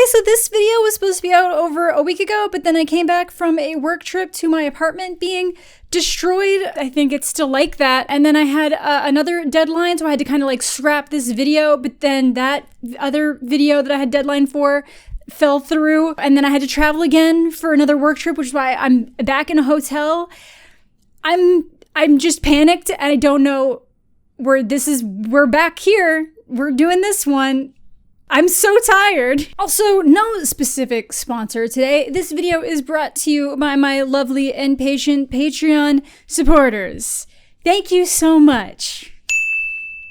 so this video was supposed to be out over a week ago, but then I came back from a work trip to my apartment being destroyed. I think it's still like that. And then I had another deadline, so I had to kind of like scrap this video, but then that other video that I had deadline for fell through. And then I had to travel again for another work trip, which is why I'm back in a hotel. I'm just panicked and I don't know where this is. We're back here. We're doing this one. I'm so tired. Also, no specific sponsor today. This video is brought to you by my lovely and patient Patreon supporters. Thank you so much.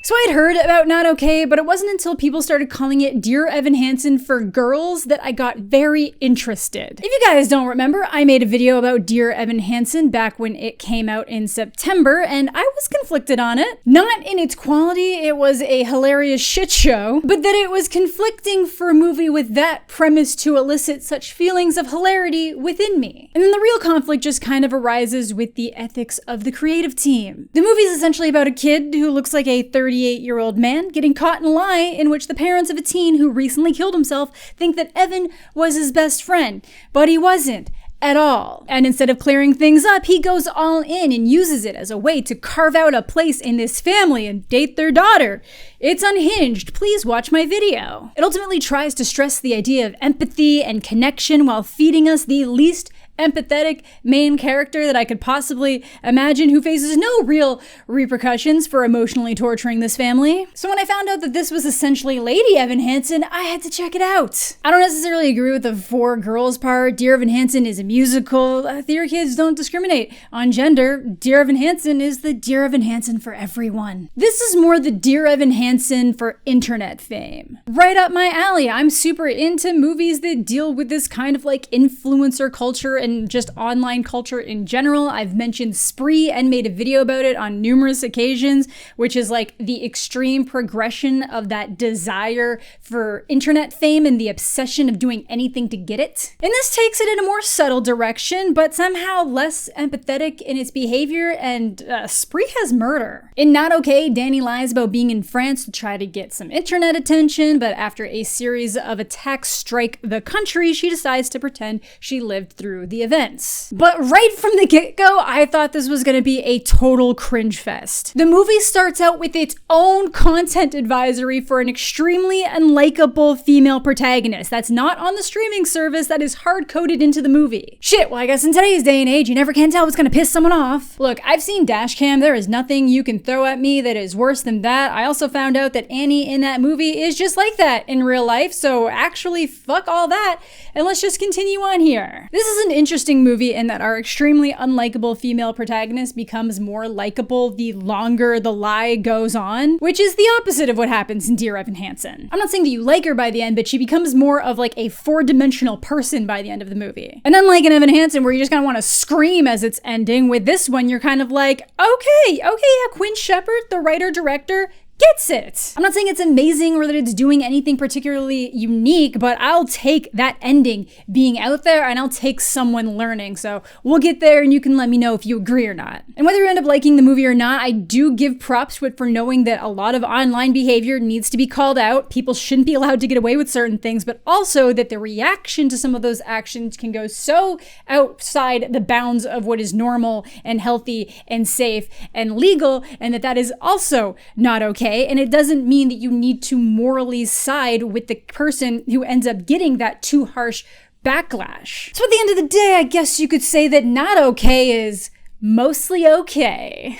So I'd heard about Not Okay, but it wasn't until people started calling it Dear Evan Hansen for girls that I got very interested. If you guys don't remember, I made a video about Dear Evan Hansen back when it came out in September, and I was conflicted on it. Not in its quality, it was a hilarious shit show, but that it was conflicting for a movie with that premise to elicit such feelings of hilarity within me. And then the real conflict just kind of arises with the ethics of the creative team. The movie is essentially about a kid who looks like a 38-year-old man getting caught in a lie in which the parents of a teen who recently killed himself think that Evan was his best friend, but he wasn't at all. And instead of clearing things up, he goes all in and uses it as a way to carve out a place in this family and date their daughter. It's unhinged. Please watch my video. It ultimately tries to stress the idea of empathy and connection while feeding us the least empathetic main character that I could possibly imagine, who faces no real repercussions for emotionally torturing this family. So when I found out that this was essentially Lady Evan Hansen, I had to check it out. I don't necessarily agree with the for girls part. Dear Evan Hansen is a musical. Theater kids don't discriminate on gender. Dear Evan Hansen is the Dear Evan Hansen for everyone. This is more the Dear Evan Hansen for internet fame. Right up my alley. I'm super into movies that deal with this kind of like influencer culture and just online culture in general. I've mentioned Spree and made a video about it on numerous occasions, which is like the extreme progression of that desire for internet fame and the obsession of doing anything to get it. And this takes it in a more subtle direction, but somehow less empathetic in its behavior, and Spree has murder. In Not Okay, Danny lies about being in France to try to get some internet attention, but after a series of attacks strike the country, she decides to pretend she lived through the events. But right from the get-go, I thought this was going to be a total cringe fest. The movie starts out with its own content advisory for an extremely unlikable female protagonist that's not on the streaming service, that is hard-coded into the movie. Shit, well I guess in today's day and age, you never can tell what's going to piss someone off. Look, I've seen Dashcam. There is nothing you can throw at me that is worse than that. I also found out that Annie in that movie is just like that in real life, so actually fuck all that, and let's just continue on here. This is an interesting movie in that our extremely unlikable female protagonist becomes more likable the longer the lie goes on, which is the opposite of what happens in Dear Evan Hansen. I'm not saying that you like her by the end, but she becomes more of like a four-dimensional person by the end of the movie. And unlike in Evan Hansen, where you just kind of want to scream as it's ending, with this one, you're kind of like, okay, yeah, Quinn Shepard, the writer-director, gets it. I'm not saying it's amazing or that it's doing anything particularly unique, but I'll take that ending being out there and I'll take someone learning. So we'll get there and you can let me know if you agree or not. And whether you end up liking the movie or not, I do give props to it for knowing that a lot of online behavior needs to be called out. People shouldn't be allowed to get away with certain things, but also that the reaction to some of those actions can go so outside the bounds of what is normal and healthy and safe and legal, and that is also not okay. And it doesn't mean that you need to morally side with the person who ends up getting that too harsh backlash. So at the end of the day, I guess you could say that Not Okay is mostly okay.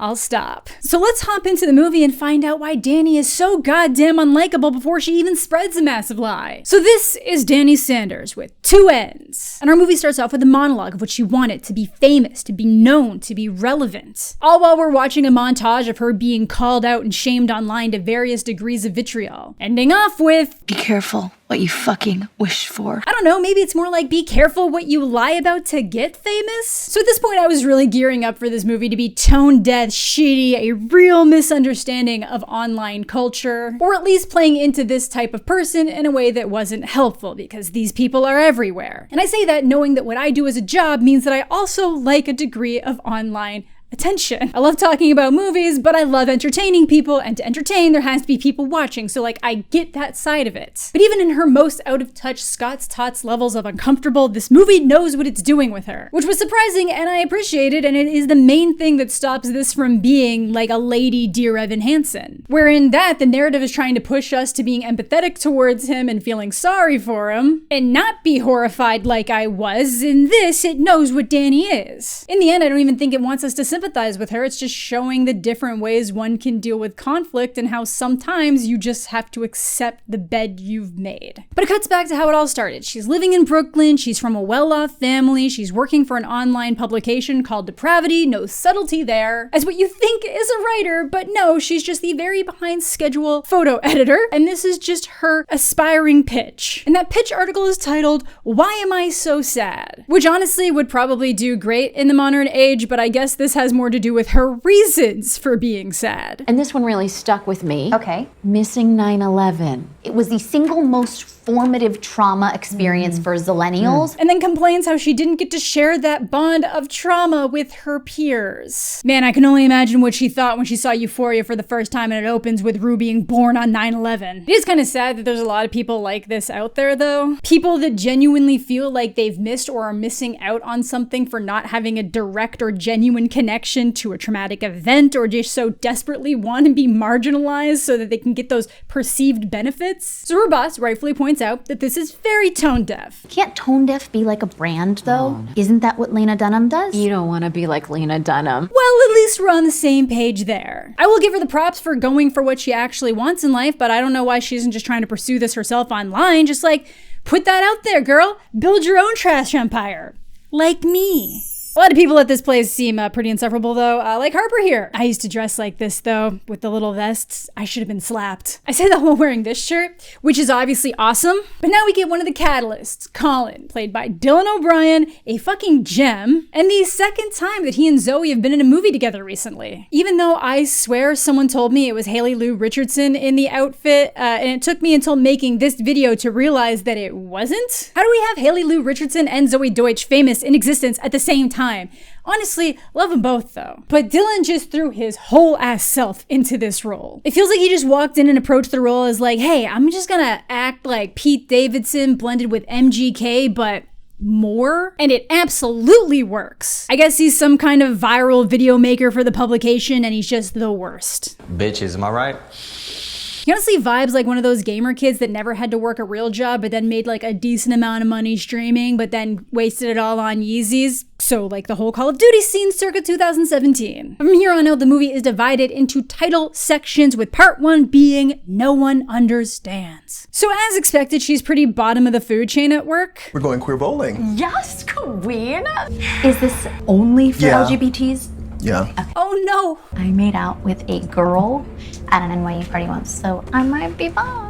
I'll stop. So let's hop into the movie and find out why Danny is so goddamn unlikable before she even spreads a massive lie. So this is Danny Sanders with two N's. And our movie starts off with a monologue of what she wanted: to be famous, to be known, to be relevant. All while we're watching a montage of her being called out and shamed online to various degrees of vitriol. Ending off with, be careful what you fucking wish for. I don't know, maybe it's more like be careful what you lie about to get famous? So at this point I was really gearing up for this movie to be tone deaf, shitty, a real misunderstanding of online culture, or at least playing into this type of person in a way that wasn't helpful, because these people are everywhere. And I say that knowing that what I do as a job means that I also like a degree of online attention. I love talking about movies, but I love entertaining people, and to entertain, there has to be people watching, so like, I get that side of it. But even in her most out-of-touch Scott's Tots levels of uncomfortable, this movie knows what it's doing with her, which was surprising, and I appreciate it, and it is the main thing that stops this from being like a lady Dear Evan Hansen. Where in that, the narrative is trying to push us to being empathetic towards him and feeling sorry for him, and not be horrified like I was. In this, it knows what Danny is. In the end, I don't even think it wants us to sympathize with her. It's just showing the different ways one can deal with conflict and how sometimes you just have to accept the bed you've made. But it cuts back to how it all started. She's living in Brooklyn, she's from a well-off family, she's working for an online publication called Depravity, no subtlety there, as what you think is a writer, but no, she's just the very behind schedule photo editor, and this is just her aspiring pitch. And that pitch article is titled, Why Am I So Sad? Which honestly would probably do great in the modern age, but I guess this has more to do with her reasons for being sad. And this one really stuck with me. Okay. Missing 9/11. It was the single most formative trauma experience for Zillennials. And then complains how she didn't get to share that bond of trauma with her peers. Man, I can only imagine what she thought when she saw Euphoria for the first time and it opens with Rue being born on 9/11. It is kind of sad that there's a lot of people like this out there though. People that genuinely feel like they've missed or are missing out on something for not having a direct or genuine connection to a traumatic event, or just so desperately want to be marginalized so that they can get those perceived benefits. So her boss rightfully points out that this is very tone deaf. Can't tone deaf be like a brand though? Isn't that what Lena Dunham does? You don't want to be like Lena Dunham. Well, at least we're on the same page there. I will give her the props for going for what she actually wants in life, but I don't know why she isn't just trying to pursue this herself online. Just like, put that out there, girl. Build your own trash empire. Like me. A lot of people at this place seem pretty insufferable though, like Harper here. I used to dress like this though, with the little vests. I should have been slapped. I say that while wearing this shirt, which is obviously awesome, but now we get one of the catalysts, Colin, played by Dylan O'Brien, a fucking gem, and the second time that he and Zoe have been in a movie together recently. Even though I swear someone told me it was Haley Lou Richardson in the outfit, and it took me until making this video to realize that it wasn't. How do we have Haley Lou Richardson and Zoey Deutch famous in existence at the same time? Honestly, love them both though. But Dylan just threw his whole ass self into this role. It feels like he just walked in and approached the role as like, hey, I'm just gonna act like Pete Davidson blended with MGK, but more, and it absolutely works. I guess he's some kind of viral video maker for the publication and he's just the worst. Bitches, am I right? He honestly vibes like one of those gamer kids that never had to work a real job but then made like a decent amount of money streaming but then wasted it all on Yeezys. So like the whole Call of Duty scene circa 2017. From here on out, the movie is divided into title sections, with part 1 being No One Understands. So as expected, she's pretty bottom of the food chain at work. We're going queer bowling. Yes, queen. Is this only for Yeah. LGBTs? Yeah. Oh no! I made out with a girl at an NYU party once, so I might be bi.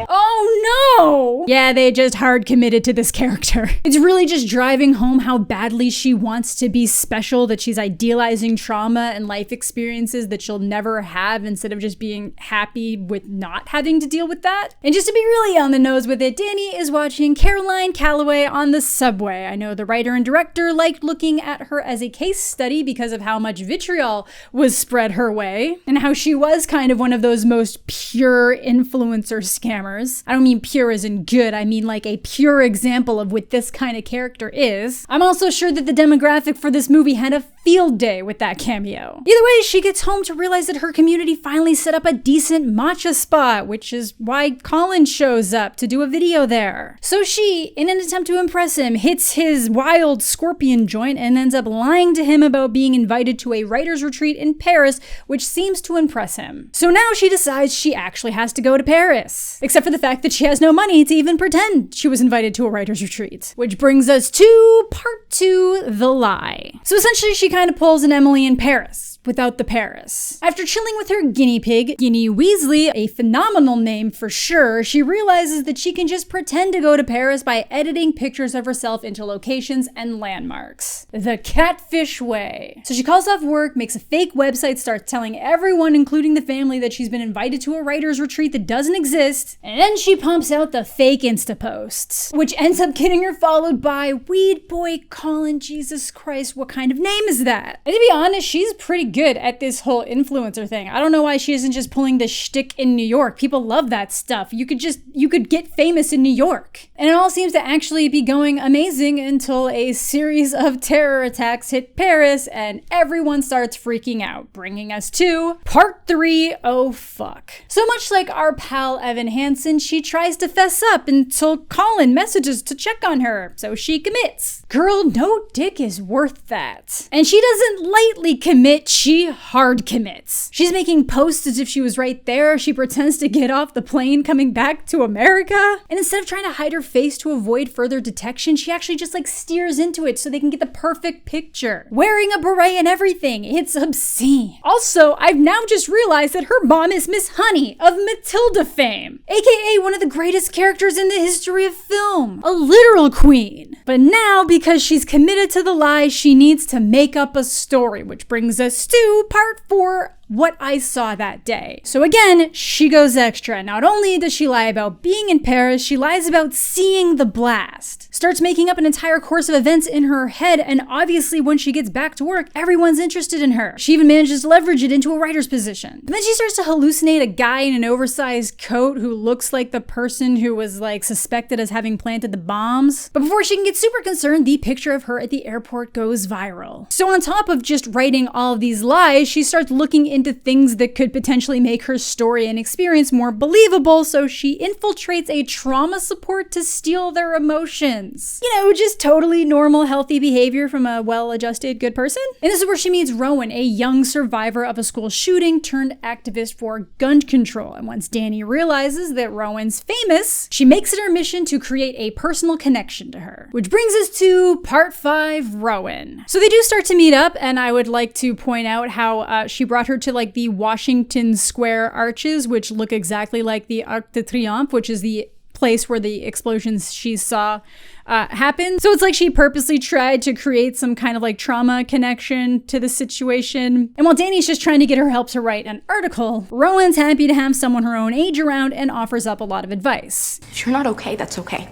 Oh no! Yeah, they just hard committed to this character. It's really just driving home how badly she wants to be special, that she's idealizing trauma and life experiences that she'll never have instead of just being happy with not having to deal with that. And just to be really on the nose with it, Danny is watching Caroline Calloway on the subway. I know the writer and director liked looking at her as a case study because of how much vitriol was spread her way and how she was kind of one of those most pure influencer scammers. I don't mean pure as in good, I mean like a pure example of what this kind of character is. I'm also sure that the demographic for this movie had a field day with that cameo. Either way, she gets home to realize that her community finally set up a decent matcha spot, which is why Colin shows up to do a video there. So she, in an attempt to impress him, hits his wild scorpion joint and ends up lying to him about being invited to a writer's retreat in Paris, which seems to impress him. So now she decides she actually has to go to Paris. Except for the fact that she has no money to even pretend she was invited to a writer's retreat. Which brings us to part 2, the lie. So essentially she kind of pulls an Emily in Paris. without the Paris. After chilling with her guinea pig, Guinea Weasley, a phenomenal name for sure, she realizes that she can just pretend to go to Paris by editing pictures of herself into locations and landmarks. The catfish way. So she calls off work, makes a fake website, starts telling everyone, including the family, that she's been invited to a writer's retreat that doesn't exist, and then she pumps out the fake Insta posts, which ends up getting her followed by Weed Boy Colin. Jesus Christ, what kind of name is that? And to be honest, she's pretty good at this whole influencer thing. I don't know why she isn't just pulling the shtick in New York. People love that stuff. You could get famous in New York. And it all seems to actually be going amazing until a series of terror attacks hit Paris and everyone starts freaking out, bringing us to part 3. Oh fuck. So much like our pal Evan Hansen, she tries to fess up until Colin messages to check on her, so she commits. Girl, no dick is worth that. And she doesn't lightly commit, she hard commits. She's making posts as if she was right there. She pretends to get off the plane coming back to America. And instead of trying to hide her face to avoid further detection, she actually just steers into it so they can get the perfect picture. Wearing a beret and everything. It's obscene. Also, I've now just realized that her mom is Miss Honey of Matilda fame, aka one of the greatest characters in the history of film. A literal queen. But now, because she's committed to the lie, she needs to make up a story, which brings us to part 4. What I saw that day. So again, she goes extra. Not only does she lie about being in Paris, she lies about seeing the blast. Starts making up an entire course of events in her head, and obviously when she gets back to work, everyone's interested in her. She even manages to leverage it into a writer's position. And then she starts to hallucinate a guy in an oversized coat who looks like the person who was suspected as having planted the bombs. But before she can get super concerned, the picture of her at the airport goes viral. So on top of just writing all of these lies, she starts looking into things that could potentially make her story and experience more believable, so she infiltrates a trauma support to steal their emotions. Just totally normal, healthy behavior from a well-adjusted, good person. And this is where she meets Rowan, a young survivor of a school shooting turned activist for gun control. And once Danny realizes that Rowan's famous, she makes it her mission to create a personal connection to her. Which brings us to part 5, Rowan. So they do start to meet up, and I would like to point out how she brought her to the Washington Square arches, which look exactly like the Arc de Triomphe, which is the place where the explosions she saw happen. So it's she purposely tried to create some kind of trauma connection to the situation. And while Danny's just trying to get her help to write an article, Rowan's happy to have someone her own age around and offers up a lot of advice. If you're not okay, that's okay.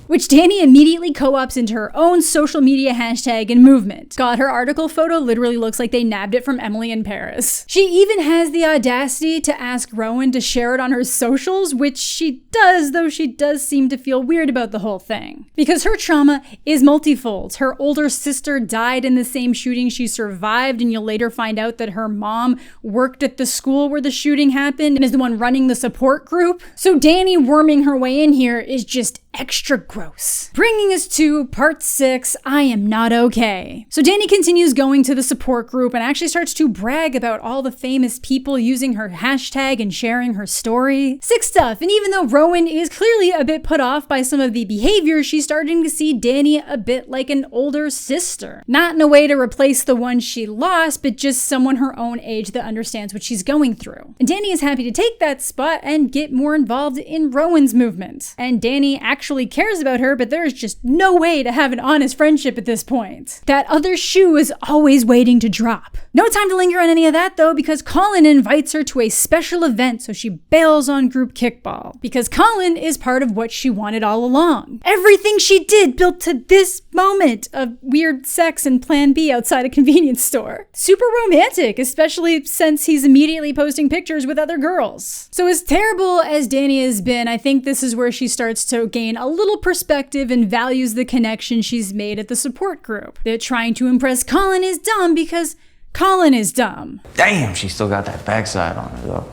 Which Danny immediately co-ops into her own social media hashtag and movement. God, her article photo literally looks like they nabbed it from Emily in Paris. She even has the audacity to ask Rowan to share it on her socials, which she does, though she does seem to feel weird about the whole thing. Because her trauma is multifold. Her older sister died in the same shooting she survived, and you'll later find out that her mom worked at the school where the shooting happened and is the one running the support group. So Danny worming her way in here is just extra gross. Bringing us to part 6, I am not okay. So Danny continues going to the support group and actually starts to brag about all the famous people using her hashtag and sharing her story. Sick stuff. And even though Rowan is clearly a bit put off by some of the behavior, she's starting to see Danny a bit like an older sister. Not in a way to replace the one she lost, but just someone her own age that understands what she's going through. And Danny is happy to take that spot and get more involved in Rowan's movement. And Danny actually cares about her, but there's just no way to have an honest friendship at this point. That other shoe is always waiting to drop. No time to linger on any of that though, because Colin invites her to a special event, so she bails on group kickball. Because Colin is part of what she wanted all along. Everything she did built to this moment of weird sex and plan B outside a convenience store. Super romantic, especially since he's immediately posting pictures with other girls. So as terrible as Danny has been, I think this is where she starts to gain a little perspective and values the connection she's made at the support group. That trying to impress Colin is dumb because Colin is dumb. Damn, she still got that backside on her though.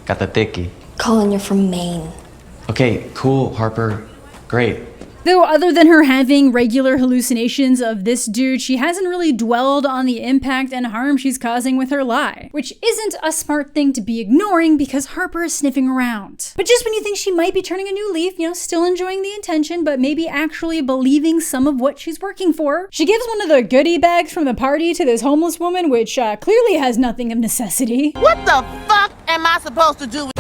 Got the thickie. Colin, you're from Maine. Okay, cool, Harper. Great. Though other than her having regular hallucinations of this dude, she hasn't really dwelled on the impact and harm she's causing with her lie, which isn't a smart thing to be ignoring because Harper is sniffing around. But just when you think she might be turning a new leaf, still enjoying the attention, but maybe actually believing some of what she's working for, she gives one of the goodie bags from the party to this homeless woman, which clearly has nothing of necessity. What the fuck am I supposed to do?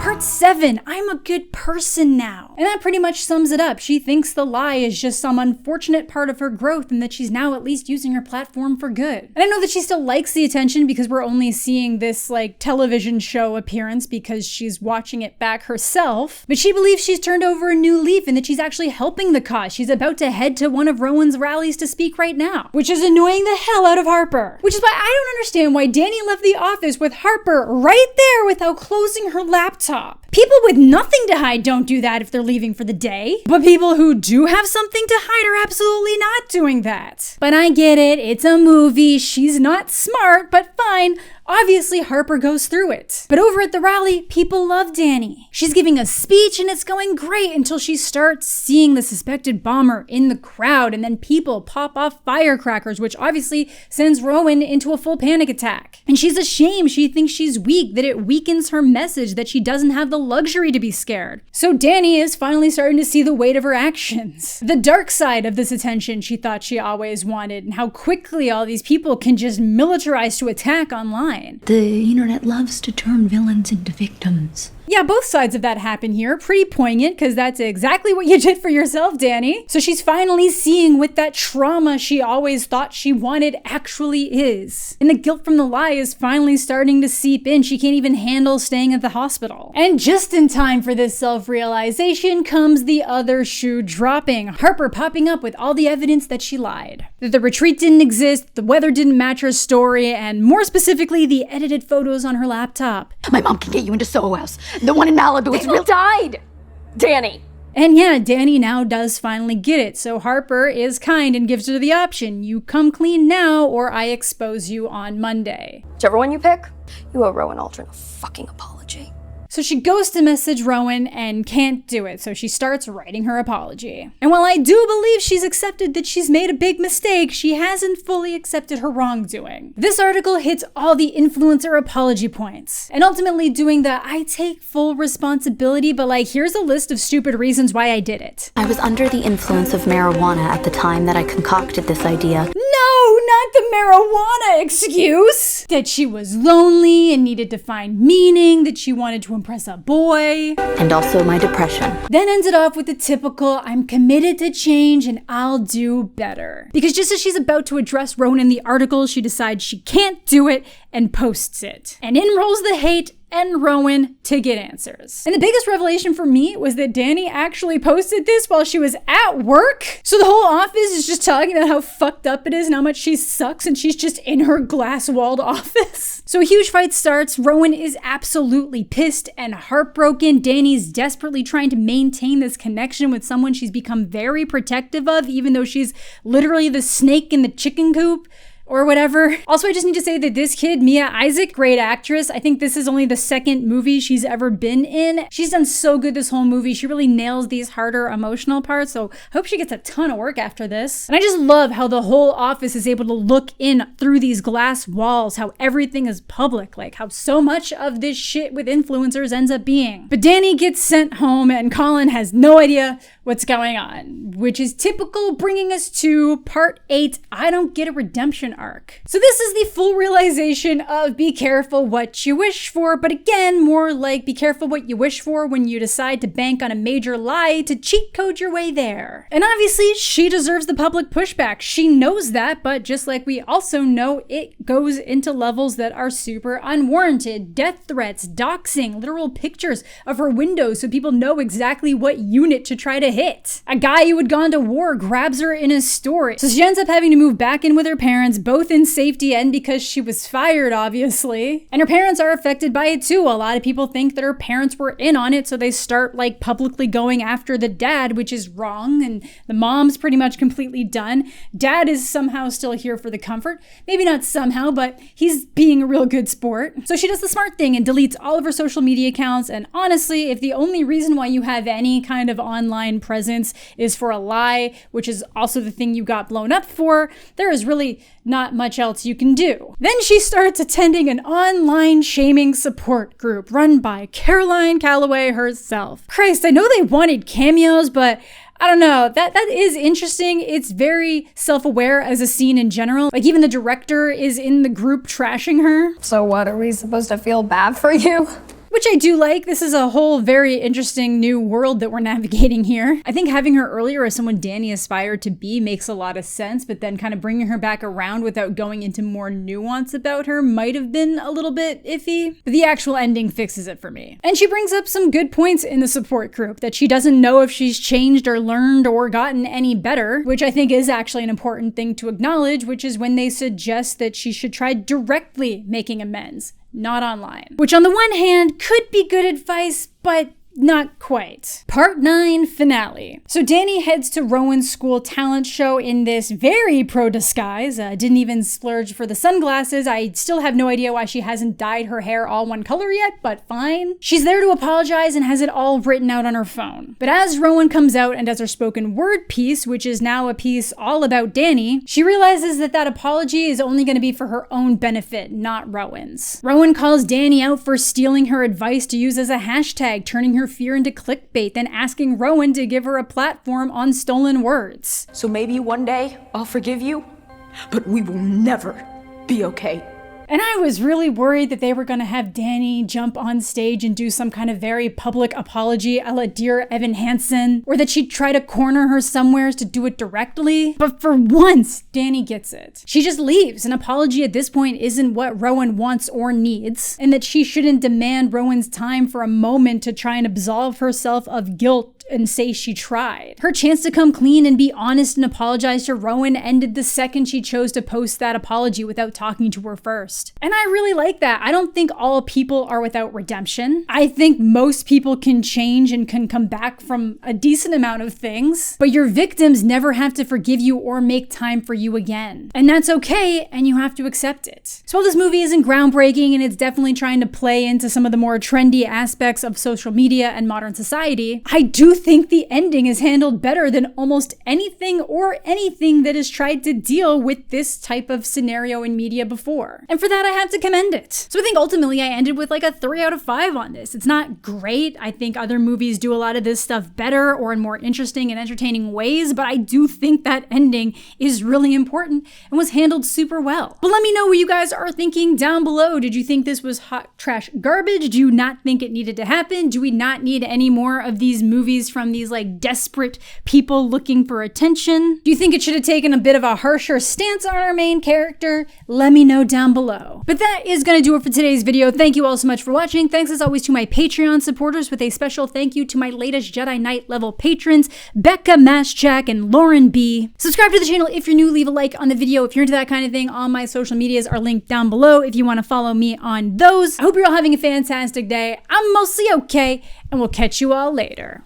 Part 7, I'm a good person now. And that pretty much sums it up. She thinks the lie is just some unfortunate part of her growth and that she's now at least using her platform for good. And I know that she still likes the attention because we're only seeing this television show appearance because she's watching it back herself, but she believes she's turned over a new leaf and that she's actually helping the cause. She's about to head to one of Rowan's rallies to speak right now, which is annoying the hell out of Harper. Which is why I don't understand why Dani left the office with Harper right there without closing her laptop. People with nothing to hide don't do that if they're leaving for the day. But people who do have something to hide are absolutely not doing that. But I get it, it's a movie, she's not smart, but fine. Obviously, Harper goes through it. But over at the rally, people love Dani. She's giving a speech and it's going great until she starts seeing the suspected bomber in the crowd, and then people pop off firecrackers, which obviously sends Rowan into a full panic attack. And she's ashamed. She thinks she's weak, that it weakens her message, that she doesn't have the luxury to be scared. So Dani is finally starting to see the weight of her actions. The dark side of this attention she thought she always wanted, and how quickly all these people can just militarize to attack online. The internet loves to turn villains into victims. Yeah, both sides of that happen here. Pretty poignant, because that's exactly what you did for yourself, Dani. So she's finally seeing what that trauma she always thought she wanted actually is. And the guilt from the lie is finally starting to seep in. She can't even handle staying at the hospital. And just in time for this self-realization comes the other shoe dropping. Harper popping up with all the evidence that she lied. That the retreat didn't exist, the weather didn't match her story, and more specifically, the edited photos on her laptop. My mom can get you into Soho House. The one in Malibu is real. Died, Dani. And yeah, Dani now does finally get it. So Harper is kind and gives her the option. You come clean now or I expose you on Monday. Whichever one you pick, you owe Rowan Aldrin a fucking apology. So she goes to message Rowan and can't do it, so she starts writing her apology. And while I do believe she's accepted that she's made a big mistake, she hasn't fully accepted her wrongdoing. This article hits all the influencer apology points, and ultimately doing the I take full responsibility, but here's a list of stupid reasons why I did it. I was under the influence of marijuana at the time that I concocted this idea. No, not the marijuana excuse! That she was lonely and needed to find meaning, that she wanted to impress a boy. And also my depression. Then ended off with the typical, I'm committed to change and I'll do better. Because just as she's about to address Rowan in the article, she decides she can't do it and posts it. And in rolls the hate and Rowan to get answers. And the biggest revelation for me was that Dani actually posted this while she was at work. So the whole office is just talking about how fucked up it is and how much she sucks, and she's just in her glass-walled office. So a huge fight starts. Rowan is absolutely pissed and heartbroken. Dani's desperately trying to maintain this connection with someone she's become very protective of, even though she's literally the snake in the chicken coop. Or whatever. Also, I just need to say that this kid, Mia Isaac, great actress. I think this is only the second movie she's ever been in. She's done so good this whole movie. She really nails these harder emotional parts, so I hope she gets a ton of work after this. And I just love how the whole office is able to look in through these glass walls, how everything is public, how so much of this shit with influencers ends up being. But Dani gets sent home and Colin has no idea what's going on, which is typical, bringing us to part 8, I don't get a redemption arc. So this is the full realization of be careful what you wish for, but again, more like be careful what you wish for when you decide to bank on a major lie to cheat code your way there. And obviously, she deserves the public pushback. She knows that, but just like we also know, it goes into levels that are super unwarranted. Death threats, doxing, literal pictures of her windows so people know exactly what unit to try to hit. A guy who had gone to war grabs her in his story. So she ends up having to move back in with her parents, both in safety and because she was fired, obviously. And her parents are affected by it too. A lot of people think that her parents were in on it, so they start like publicly going after the dad, which is wrong, and the mom's pretty much completely done. Dad is somehow still here for the comfort. Maybe not somehow, but he's being a real good sport. So she does the smart thing and deletes all of her social media accounts, and honestly, if the only reason why you have any kind of online presence is for a lie, which is also the thing you got blown up for, there is really not much else you can do. Then she starts attending an online shaming support group run by Caroline Calloway herself. Christ, I know they wanted cameos, but I don't know, that is interesting. It's very self-aware as a scene in general. Like even the director is in the group trashing her. So what, are we supposed to feel bad for you? Which I do like. This is a whole very interesting new world that we're navigating here. I think having her earlier as someone Danny aspired to be makes a lot of sense, but then kind of bringing her back around without going into more nuance about her might have been a little bit iffy. But the actual ending fixes it for me. And she brings up some good points in the support group, that she doesn't know if she's changed or learned or gotten any better, which I think is actually an important thing to acknowledge, which is when they suggest that she should try directly making amends, not online. Which on the one hand could be good advice, but not quite. Part 9 finale. So Danny heads to Rowan's school talent show in this very pro disguise. Didn't even splurge for the sunglasses. I still have no idea why she hasn't dyed her hair all one color yet, but fine. She's there to apologize and has it all written out on her phone. But as Rowan comes out and does her spoken word piece, which is now a piece all about Danny, she realizes that that apology is only going to be for her own benefit, not Rowan's. Rowan calls Danny out for stealing her advice to use as a hashtag, turning her fear into clickbait, then asking Rowan to give her a platform on stolen words. So maybe one day I'll forgive you, but we will never be okay. And I was really worried that they were going to have Danny jump on stage and do some kind of very public apology a la Dear Evan Hansen, or that she'd try to corner her somewheres to do it directly. But for once, Danny gets it. She just leaves. An apology at this point isn't what Rowan wants or needs, and that she shouldn't demand Rowan's time for a moment to try and absolve herself of guilt and say she tried. Her chance to come clean and be honest and apologize to Rowan ended the second she chose to post that apology without talking to her first. And I really like that. I don't think all people are without redemption. I think most people can change and can come back from a decent amount of things, but your victims never have to forgive you or make time for you again. And that's okay, and you have to accept it. So while this movie isn't groundbreaking and it's definitely trying to play into some of the more trendy aspects of social media and modern society, I do think the ending is handled better than almost anything that has tried to deal with this type of scenario in media before. And for that, I have to commend it. So I think ultimately I ended with like a 3 out of 5 on this. It's not great. I think other movies do a lot of this stuff better or in more interesting and entertaining ways, but I do think that ending is really important and was handled super well. But let me know what you guys are thinking down below. Did you think this was hot trash garbage? Do you not think it needed to happen? Do we not need any more of these movies from these like desperate people looking for attention? Do you think it should have taken a bit of a harsher stance on our main character? Let me know down below. But that is going to do it for today's video. Thank you all so much for watching. Thanks as always to my Patreon supporters, with a special thank you to my latest Jedi Knight level patrons, Becca, Maschak, and Lauren B. Subscribe to the channel if you're new. Leave a like on the video if you're into that kind of thing. All my social medias are linked down below if you want to follow me on those. I hope you're all having a fantastic day. I'm mostly okay, and we'll catch you all later.